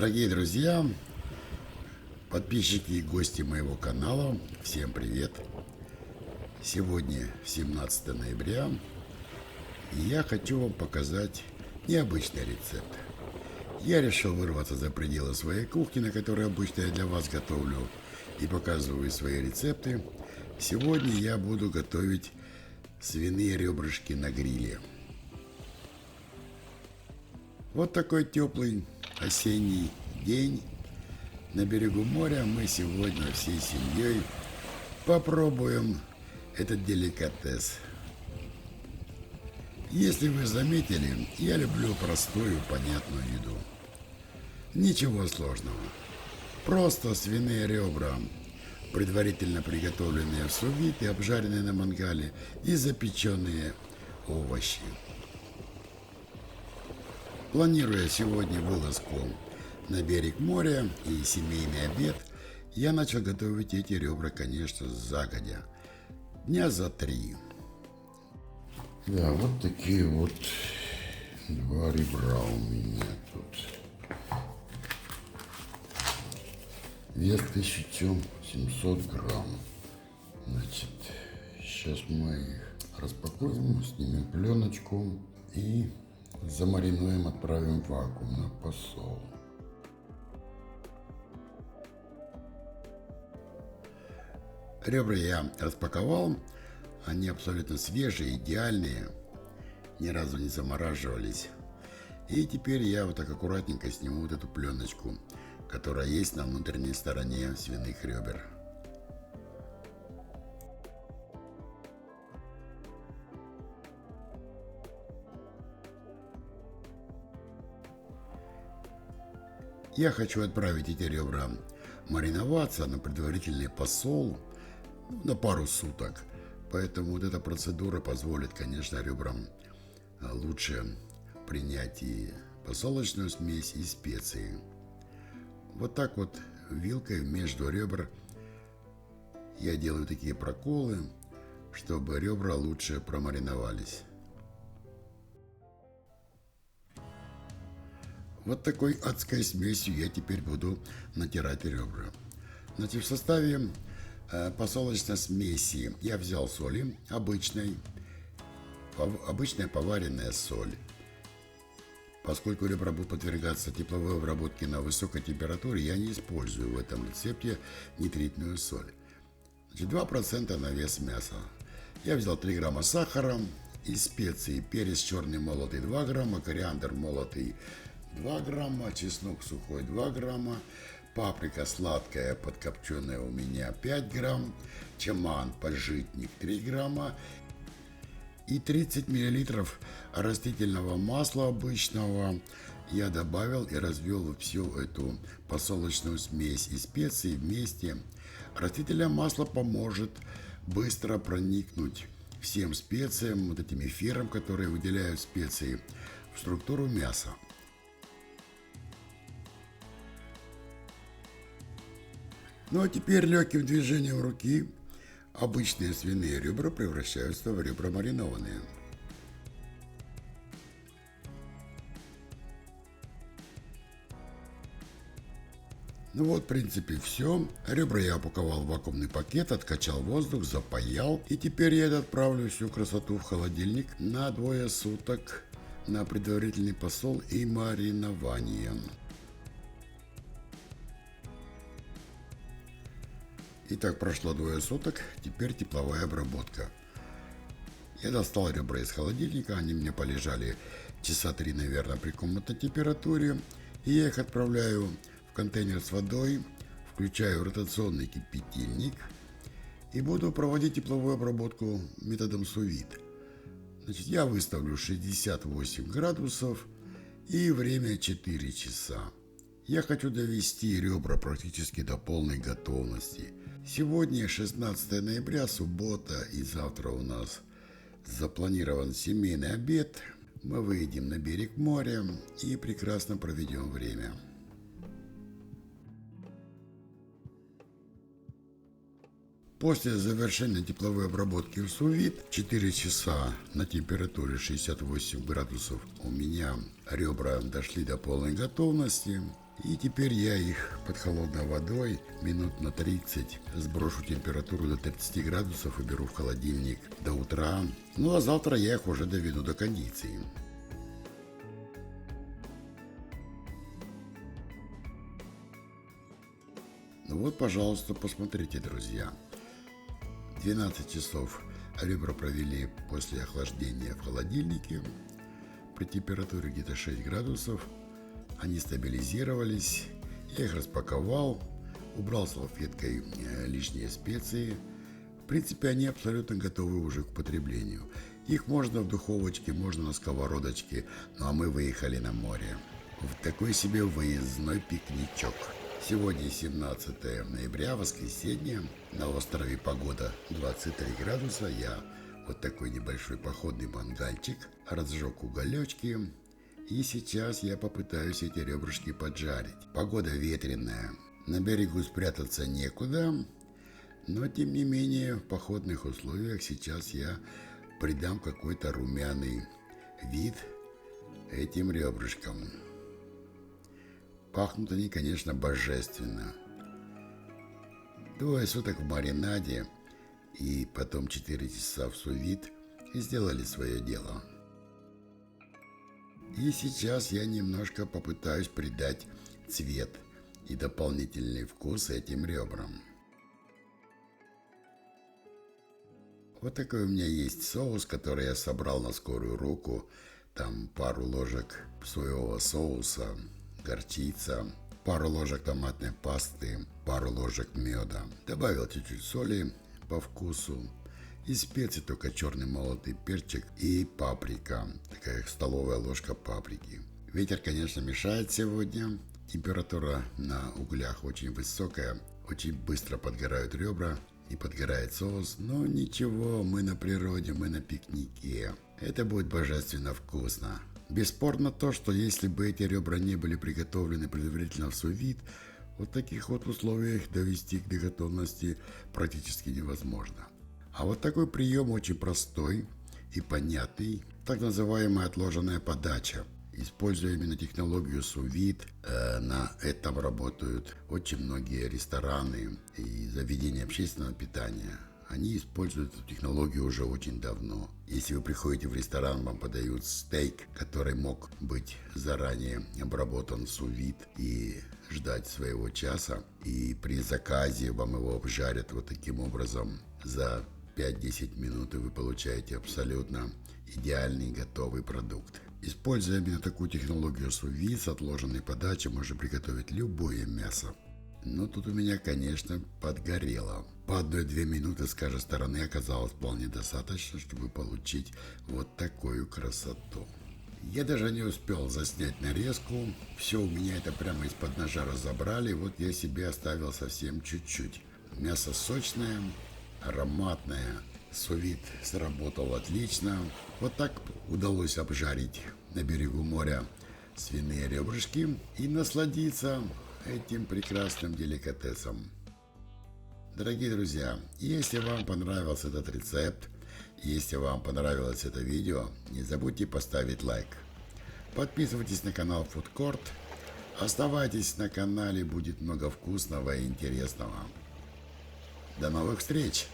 Дорогие друзья, подписчики и гости моего канала, всем привет! Сегодня 17 ноября, и я хочу вам показать необычный рецепт. Я решил вырваться за пределы своей кухни, на которой обычно я для вас готовлю и показываю свои рецепты. Сегодня я буду готовить свиные ребрышки на гриле. Вот такой теплый осенний день на берегу моря. Мы сегодня всей семьей попробуем этот деликатес. Если вы заметили, я люблю простую, понятную еду. Ничего сложного. Просто свиные ребра, предварительно приготовленные в су-вид и обжаренные на мангале, и запеченные овощи. Планируя сегодня вылазку на берег моря и семейный обед, я начал готовить эти ребра, конечно, загодя. Дня за 3. Да, вот такие вот два ребра у меня тут. Вес 1700 грамм. Значит, сейчас мы их распакуем, снимем пленочку и замаринуем, отправим в вакуум на посол. Ребра я распаковал. Они абсолютно свежие, идеальные. Ни разу не замораживались. И теперь я вот так аккуратненько сниму вот эту пленочку, которая есть на внутренней стороне свиных ребер. Я хочу отправить эти ребра мариноваться на предварительный посол на пару суток. Поэтому вот эта процедура позволит, конечно, ребрам лучше принять и посолочную смесь, и специи. Вот так вот вилкой между ребер я делаю такие проколы, чтобы ребра лучше промариновались. Вот такой адской смесью я теперь буду натирать ребра. Значит, в составе посолочной смеси я взял соли обычная поваренная соль. Поскольку ребра будут подвергаться тепловой обработке на высокой температуре, я не использую в этом рецепте нитритную соль. Значит, 2% на вес мяса. Я взял 3 грамма сахара и специи. Перец черный молотый 2 грамма, кориандр молотый 2 грамма, чеснок сухой 2 грамма, паприка сладкая подкопченая у меня 5 грамм, чаман поджитник 3 грамма и 30 миллилитров растительного масла обычного я добавил и развел всю эту посолочную смесь и специи вместе. Растительное масло поможет быстро проникнуть всем специям, вот этим эфирам, которые выделяют специи, в структуру мяса. Ну а теперь легким движением руки обычные свиные ребра превращаются в ребра маринованные. Ну вот, в принципе, все. Ребра я упаковал в вакуумный пакет, откачал воздух, запаял. И теперь я отправлю всю красоту в холодильник на 2 суток на предварительный посол и маринование. Итак, прошло 2 суток, теперь тепловая обработка. Я достал ребра из холодильника, они мне полежали часа 3, наверное, при комнатной температуре. И я их отправляю в контейнер с водой, включаю ротационный кипятильник и буду проводить тепловую обработку методом су-вид. Значит, я выставлю 68 градусов и время 4 часа. Я хочу довести ребра практически до полной готовности. Сегодня 16 ноября, суббота, и завтра у нас запланирован семейный обед. Мы выйдем на берег моря и прекрасно проведем время. После завершения тепловой обработки в су-вид 4 часа на температуре 68 градусов у меня ребра дошли до полной готовности. И теперь я их под холодной водой минут на 30 сброшу температуру до 30 градусов и беру в холодильник до утра. Ну а завтра я их уже доведу до кондиции. Ну вот, пожалуйста, посмотрите, друзья. 12 часов ребра провели после охлаждения в холодильнике при температуре где-то 6 градусов. Они стабилизировались. Я их распаковал, убрал салфеткой лишние специи. В принципе, они абсолютно готовы уже к потреблению. Их можно в духовочке, можно на сковородочке. Ну а мы выехали на море. В такой себе выездной пикничок. Сегодня 17 ноября, воскресенье. На острове погода 23 градуса. Я вот такой небольшой походный мангальчик. Разжег уголечки. И сейчас я попытаюсь эти ребрышки поджарить. Погода ветреная. На берегу спрятаться некуда. Но тем не менее в походных условиях сейчас я придам какой-то румяный вид этим ребрышкам. Пахнут они, конечно, божественно. 2 суток в маринаде и потом 4 часа в су-вид сделали свое дело. И сейчас я немножко попытаюсь придать цвет и дополнительный вкус этим ребрам. Вот такой у меня есть соус, который я собрал на скорую руку. Там пару ложек соевого соуса, горчица, пару ложек томатной пасты, пару ложек меда. Добавил чуть-чуть соли по вкусу. Из специй только черный молотый перчик и паприка. Такая столовая ложка паприки. Ветер, конечно, мешает сегодня. Температура на углях очень высокая. Очень быстро подгорают ребра и подгорает соус. Но ничего, мы на природе, мы на пикнике. Это будет божественно вкусно. Бесспорно то, что если бы эти ребра не были приготовлены предварительно в су-вид, вот таких вот условиях довести их до готовности практически невозможно. А вот такой прием очень простой и понятный, так называемая отложенная подача. Используя именно технологию су-вид, на этом работают очень многие рестораны и заведения общественного питания. Они используют эту технологию уже очень давно. Если вы приходите в ресторан, вам подают стейк, который мог быть заранее обработан в су-вид и ждать своего часа. И при заказе вам его обжарят вот таким образом за 5-10 минут, и вы получаете абсолютно идеальный готовый продукт. Используя именно такую технологию су-вид с отложенной подачей, можно приготовить любое мясо. Но тут у меня, конечно, подгорело. По 1-2 минуты с каждой стороны оказалось вполне достаточно, чтобы получить вот такую красоту. Я даже не успел заснять нарезку. Все у меня это прямо из-под ножа разобрали. Вот я себе оставил совсем чуть-чуть. Мясо сочное, ароматное. Су-вид сработал отлично. Вот так удалось обжарить на берегу моря свиные ребрышки и насладиться этим прекрасным деликатесом. Дорогие друзья, если вам понравился этот рецепт, если вам понравилось это видео, не забудьте поставить лайк. Подписывайтесь на канал Food Court. Оставайтесь на канале, будет много вкусного и интересного. До новых встреч!